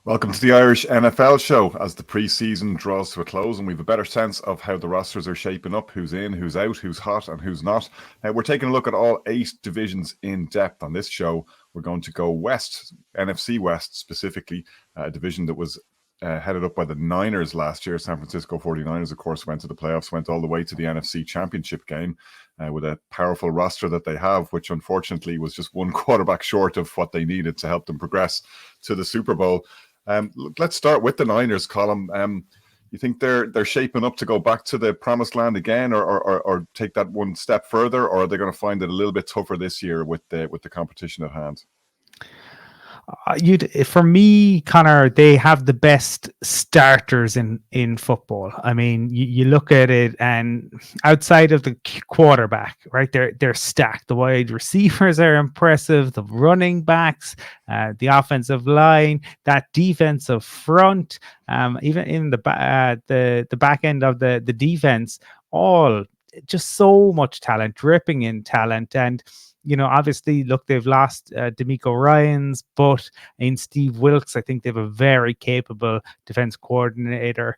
Welcome to the Irish NFL show. As the preseason draws to a close and we have a better sense of how the rosters are shaping up, who's in, who's out, who's hot and who's not. We're taking a look at all 8 divisions in depth on this show. We're going to go west, NFC West specifically, a division that was headed up by the Niners last year. San Francisco 49ers, of course, went to the playoffs, went all the way to the NFC Championship game with a powerful roster that they have, which unfortunately was just one quarterback short of what they needed to help them progress to the Super Bowl. Let's start with the Niners, Colin. You think they're shaping up to go back to the promised land again, or take that one step further, or are they going to find it a little bit tougher this year with the competition at hand? For me, Connor, they have the best starters in football. I mean, you look at it, and outside of the quarterback, right, they're stacked. The wide receivers are impressive. The running backs, the offensive line, that defensive front, even in the back end of the defense, all just so much talent, dripping in talent. And obviously, look, they've lost D'Amico Ryans, but in Steve Wilkes, I think they have a very capable defense coordinator.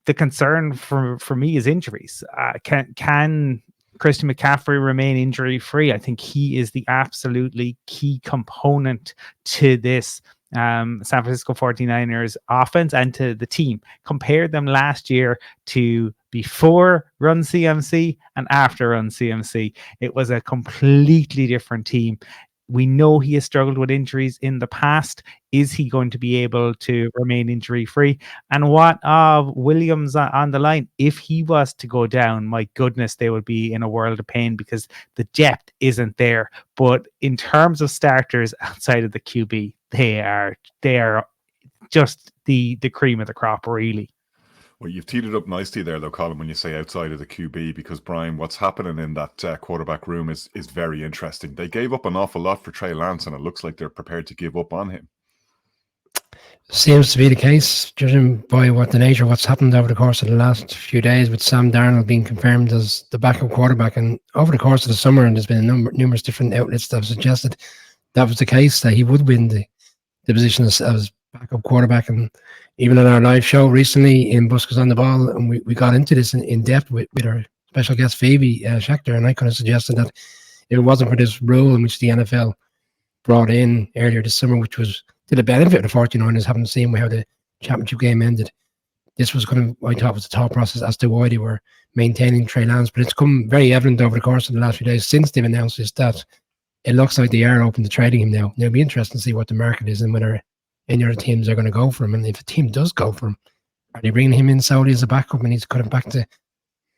The concern for me is injuries. Can Christian McCaffrey remain injury-free? I think he is the absolutely key component to this San Francisco 49ers offense and to the team. Compare them last year to before Run CMC and after Run CMC. It was a completely different team. We know he has struggled with injuries in the past. Is he going to be able to remain injury-free? And what of Williams on the line? If he was to go down, my goodness, they would be in a world of pain because the depth isn't there. But in terms of starters outside of the QB, they are just the cream of the crop, really. Well, you've teed it up nicely there, though, Colin, when you say outside of the QB, because, Brian, what's happening in that quarterback room is very interesting. They gave up an awful lot for Trey Lance, and it looks like they're prepared to give up on him. Seems to be the case, judging by the nature of what's happened over the course of the last few days, with Sam Darnold being confirmed as the backup quarterback. And over the course of the summer, and there's been numerous different outlets that have suggested that was the case, that he would win the position as backup quarterback. And even on our live show recently in Buskers on the Ball, and we got into this in depth with our special guest Phoebe Schechter, and I kind of suggested that if it wasn't for this rule in which the NFL brought in earlier this summer, which was to the benefit of the 49ers, having seen how the championship game ended, this was I thought was the thought process as to why they were maintaining Trey Lance. But it's come very evident over the course of the last few days since they've announced this that it looks like they are open to trading him now. It'll be interesting to see what the market is and whether any other teams are going to go for him. And if a team does go for him, are they bringing him in solely as a backup and he's kind of back to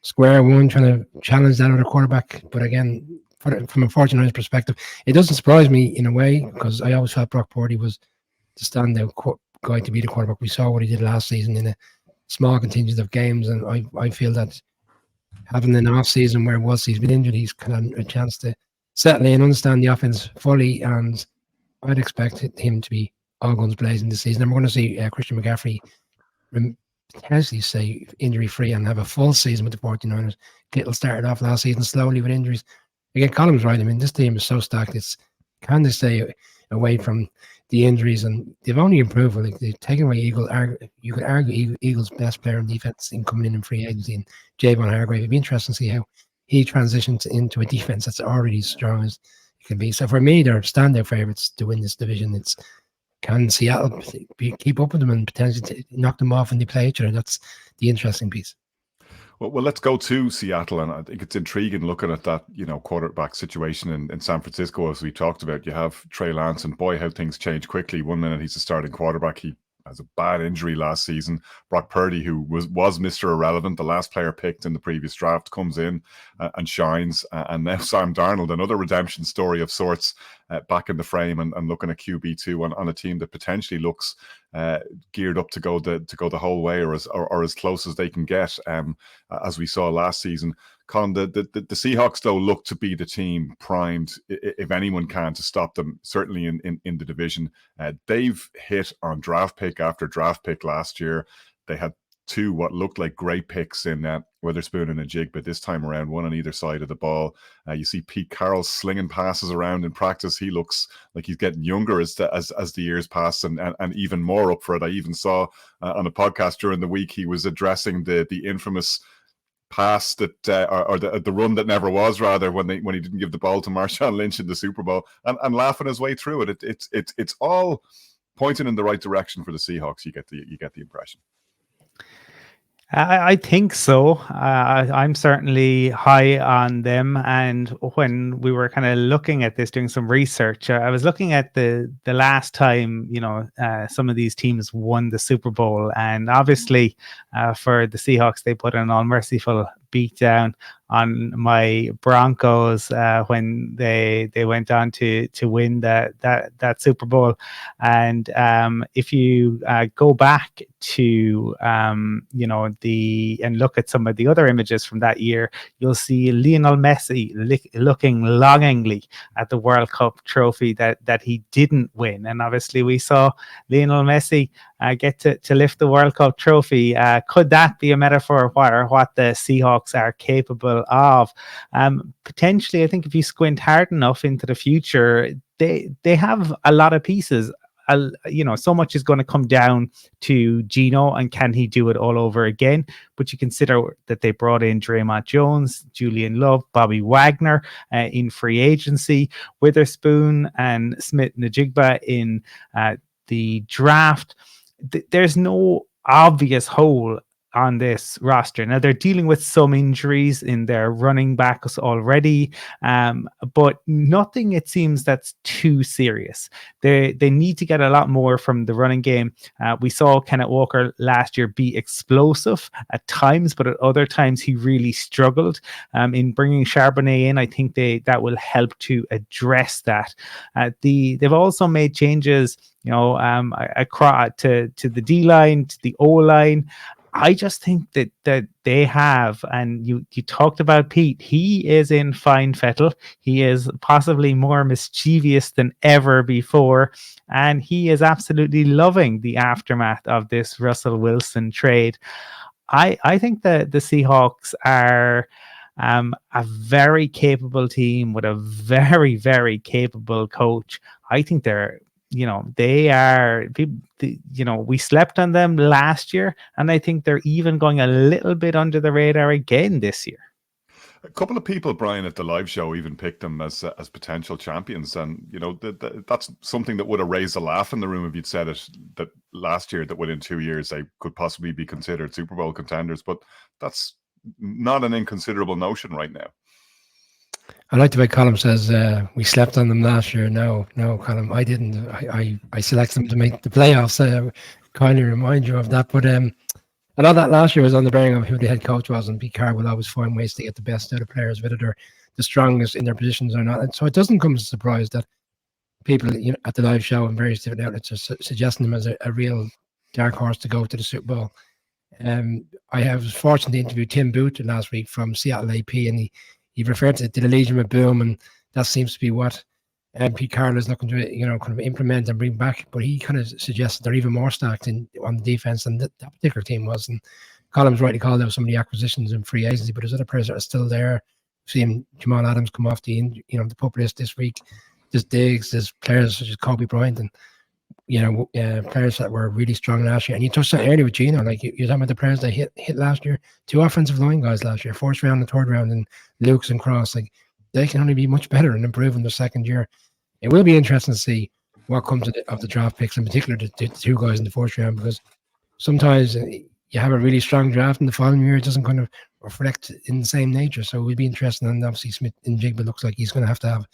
square one, trying to challenge that other quarterback? But again, from a 49ers perspective, it doesn't surprise me in a way, because I always felt Brock Purdy was the standout guy to be the quarterback. We saw what he did last season in a small contingent of games, and I feel that having an off season where he's been injured, he's kind of a chance to settle in, understand the offense fully, and I'd expect him to be all guns blazing this season. And we're going to see Christian McCaffrey potentially stay injury-free and have a full season with the 49ers. Kittle started off last season slowly with injuries. Again, Colin's right. I mean, this team is so stacked. Can they stay away from the injuries? And they've only improved. Like, they've taken away you could argue Eagles' best player in defense in coming in free agency, and Javon Hargrave. It'd be interesting to see how he transitions into a defense that's already as strong as it can be. So for me, they're standout favorites to win this division. Can Seattle keep up with them and potentially knock them off when they play each other? That's the interesting piece. Well, let's go to Seattle, and I think it's intriguing looking at that, quarterback situation in San Francisco, as we talked about. You have Trey Lance, and boy, how things change quickly. 1 minute he's a starting quarterback. He has a bad injury last season. Brock Purdy, who was Mr. Irrelevant, the last player picked in the previous draft, comes in and shines. And now Sam Darnold, another redemption story of sorts, back in the frame and looking at QB2 on a team that potentially looks geared up to go the whole way, or as close as they can get, as we saw last season. Colin, the Seahawks, though, look to be the team primed, if anyone can, to stop them, certainly in the division. They've hit on draft pick after draft pick last year. They had two what looked like great picks in Witherspoon and Ajigba this time around, one on either side of the ball. You see Pete Carroll slinging passes around in practice. He looks like he's getting younger as the years pass, and even more up for it. I even saw on a podcast during the week he was addressing the infamous pass that or the run that never was, rather, when he didn't give the ball to Marshawn Lynch in the Super Bowl, and laughing his way through it. It's all pointing in the right direction for the Seahawks. You get the impression. I think so. I'm certainly high on them. And when we were kind of looking at this, doing some research, I was looking at the last time, some of these teams won the Super Bowl. And obviously for the Seahawks, they put an unmerciful beat down on my Broncos when they went on to win that Super Bowl. And if you go back to and look at some of the other images from that year, you'll see Lionel Messi looking longingly at the World Cup trophy that he didn't win. And obviously we saw Lionel Messi get to lift the World Cup trophy. Could that be a metaphor for what the Seahawks are capable of? Potentially, I think if you squint hard enough into the future, they have a lot of pieces. So much is going to come down to Geno, and can he do it all over again? But you consider that they brought in Draymond Jones, Julian Love, Bobby Wagner in free agency, Witherspoon and Smith-Njigba in the draft. There's no obvious hole on this roster. Now, they're dealing with some injuries in their running backs already, but nothing, it seems, that's too serious. They need to get a lot more from the running game. We saw Kenneth Walker last year be explosive at times, but at other times he really struggled. In bringing Charbonnet in, I think that will help to address that. They've also made changes, across to the D-line, to the O-line. I just think that they have, and you talked about Pete, he is in fine fettle. He is possibly more mischievous than ever before, and he is absolutely loving the aftermath of this Russell Wilson trade. I think that the Seahawks are a very capable team with a very, very capable coach. I think they are, we slept on them last year, and I think they're even going a little bit under the radar again this year. A couple of people, Brian, at the live show even picked them as potential champions, and that's something that would have raised a laugh in the room if you'd said it, that last year, that within 2 years they could possibly be considered Super Bowl contenders. But that's not an inconsiderable notion right now. I like the way Colm says we slept on them last year. No, Colm, I didn't. I selected them to make the playoffs. Kindly remind you of that. But a lot of that last year was on the bearing of who the head coach was, and Pete Carroll will always find ways to get the best out of players, whether they're the strongest in their positions or not. And so it doesn't come as a surprise that people at the live show and various different outlets are suggesting them as a real dark horse to go to the Super Bowl. I was fortunate to interview Tim Booth last week from Seattle AP, and he referred to the Legion of Boom, and that seems to be what Pete Carroll is looking to, kind of implement and bring back. But he kind of suggests they're even more stacked on the defense than that particular team was. And Colm's rightly called out some of the acquisitions in free agency, but there's other players that are still there. Seeing Jamal Adams come off the pup list this week. There's Diggs, there's players such as Kobe Bryant, and players that were really strong last year. And you touched on earlier with Geno, like you're talking about the players that hit last year. 2 offensive line guys last year, 4th round and 3rd round, and Lukes and Cross. Like, they can only be much better and improve in their second year. It will be interesting to see what comes of the draft picks, in particular the 2 guys in the 4th round, because sometimes you have a really strong draft and the following year it doesn't kind of reflect in the same nature. So it will be interesting. And obviously Smith-Njigba looks like he's going to have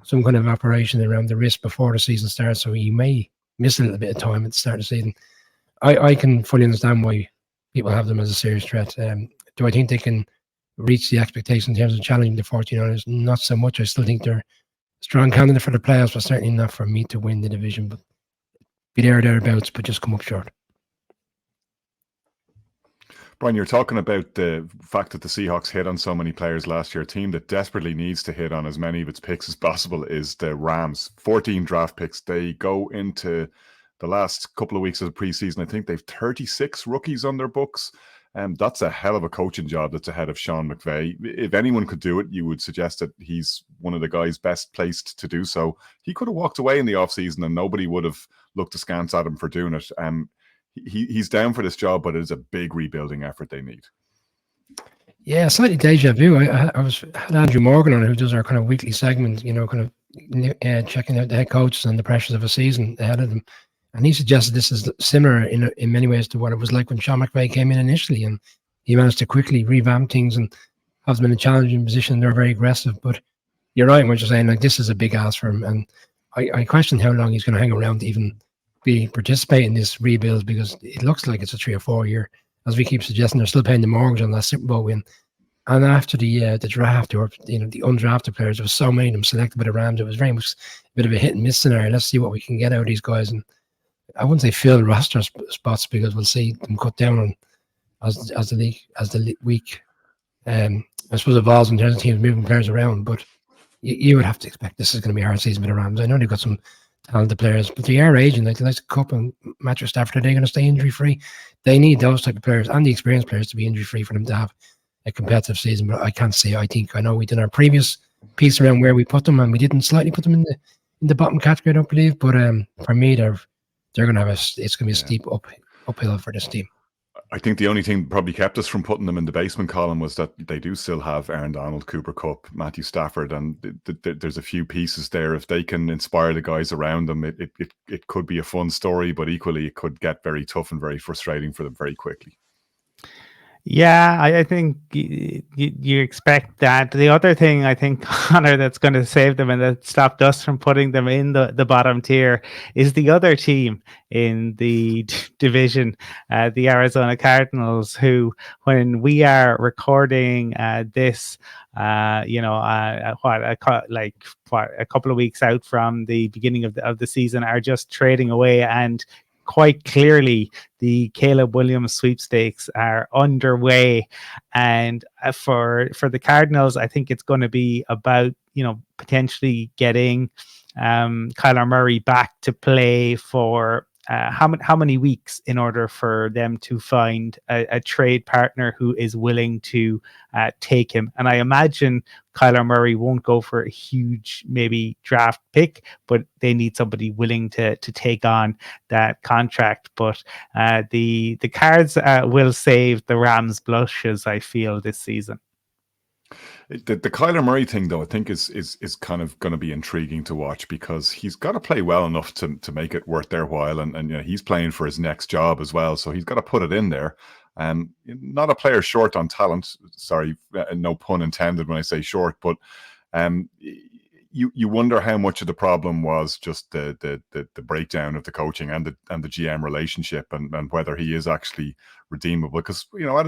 some kind of operation around the wrist before the season starts, so he may miss a little bit of time at the start of the season. I can fully understand why people have them as a serious threat. Do I think they can reach the expectation in terms of challenging the 49ers? Not so much. I still think they're a strong candidate for the playoffs, but certainly not for me to win the division. But be there or thereabouts, but just come up short. Brian, you're talking about the fact that the Seahawks hit on so many players last year. A team that desperately needs to hit on as many of its picks as possible is the Rams. 14 draft picks. They go into the last couple of weeks of the preseason, I think they've 36 rookies on their books. That's a hell of a coaching job that's ahead of Sean McVay. If anyone could do it, you would suggest that he's one of the guys best placed to do so. He could have walked away in the offseason and nobody would have looked askance at him for doing it. He's down for this job, but it is a big rebuilding effort they need. Yeah, slightly deja vu. I had Andrew Morgan on, who does our kind of weekly segment, kind of checking out the head coaches and the pressures of a season ahead of them. And he suggested this is similar in many ways to what it was like when Sean McVay came in initially, and he managed to quickly revamp things and have them in a challenging position. They're very aggressive, but you're right when you're saying like this is a big ask for him, and I question how long he's going to hang around to even participate in this rebuild, because it looks like it's a 3 or 4 year. As we keep suggesting, they're still paying the mortgage on that Super Bowl win. And after the draft, or the undrafted players, there was so many of them selected by the Rams. It was very much a bit of a hit and miss scenario. Let's see what we can get out of these guys. And I wouldn't say fill roster spots, because we'll see them cut down on as the week I suppose evolves in terms of teams moving players around. But you would have to expect this is going to be a hard season for the Rams. I know they've got some talented players, but they are aging. Like the likes of Cup and Matthew Stafford, are they going to stay injury free? They need those type of players and the experienced players to be injury free for them to have a competitive season. But I can't say. I know we did our previous piece around where we put them, and we didn't slightly put them in the bottom category, I don't believe. But for me, they're going to have it's going to be a steep uphill for this team. I think the only thing probably kept us from putting them in the basement column was that they do still have Aaron Donald, Cooper Kupp, Matthew Stafford, and there's a few pieces there. If they can inspire the guys around them, it could be a fun story, but equally it could get very tough and very frustrating for them very quickly. Yeah, I think you expect that. The other thing I think, Connor, that's going to save them and that stopped us from putting them in the bottom tier is the other team in the division, the Arizona Cardinals, who, when we are recording this, a couple of weeks out from the beginning of the season, are just trading away, and quite clearly the Caleb Williams sweepstakes are underway. And for the Cardinals, I think it's going to be about potentially getting Kyler Murray back to play for how many weeks in order for them to find a trade partner who is willing to take him. And I imagine Kyler Murray won't go for a huge maybe draft pick, but they need somebody willing to take on that contract. But the Cards will save the Rams' blushes, I feel, this season. The Kyler Murray thing, though, I think is kind of going to be intriguing to watch, because he's got to play well enough to make it worth their while, and he's playing for his next job as well, so he's got to put it in there. Not a player short on talent. Sorry, no pun intended when I say short, but you wonder how much of the problem was just the breakdown of the coaching and the GM relationship, and whether he is actually redeemable. Because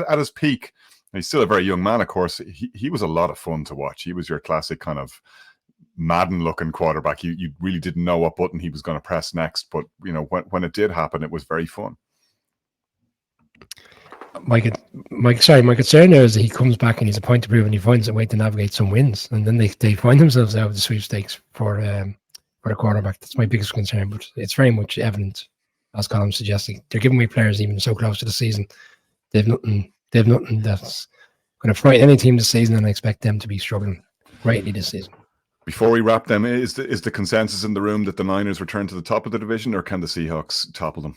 at his peak, he's still a very young man, of course. He was a lot of fun to watch. He was your classic kind of Madden-looking quarterback. You really didn't know what button he was going to press next, but when it did happen, it was very fun. My concern now is that he comes back and he's a point to prove, and he finds a way to navigate some wins, and then they find themselves out of the sweepstakes for the quarterback. That's my biggest concern, but it's very much evident, as Colm's suggesting. They're giving away players even so close to the season. They've nothing that's going to frighten any team this season, and I expect them to be struggling greatly this season. Before we wrap them, is the consensus in the room that the Niners return to the top of the division, or can the Seahawks topple them?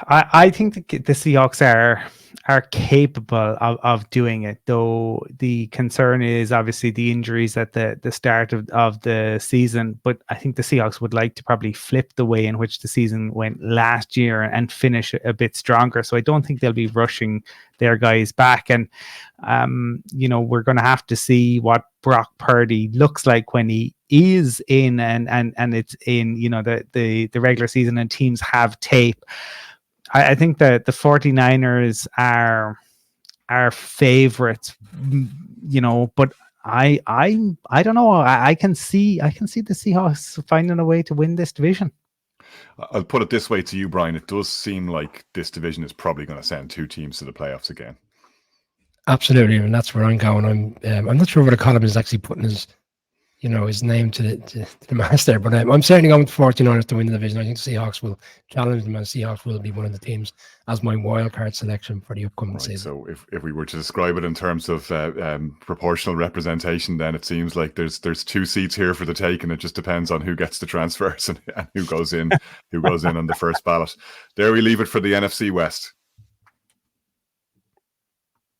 I think the Seahawks are capable of doing it, though the concern is obviously the injuries at the start of the season. But I think the Seahawks would like to probably flip the way in which the season went last year and finish a bit stronger. So I don't think they'll be rushing their guys back. And, we're going to have to see what Brock Purdy looks like when he is in and it's in, the regular season and teams have tape. I think that the 49ers are favorites, but I don't know. I can see the Seahawks finding a way to win this division. I'll put it this way to you, Brian. It does seem like this division is probably going to send two teams to the playoffs again. Absolutely, and that's where I'm going. I'm not sure where the column is actually putting his his name to the mast there. But I'm certainly going with 49ers to win the division. I think the Seahawks will challenge them, and Seahawks will be one of the teams as my wild card selection for the upcoming season. So if we were to describe it in terms of proportional representation, then it seems like there's 2 seats here for the take, and it just depends on who gets the transfers and who goes in on the first ballot. There we leave it for the NFC West.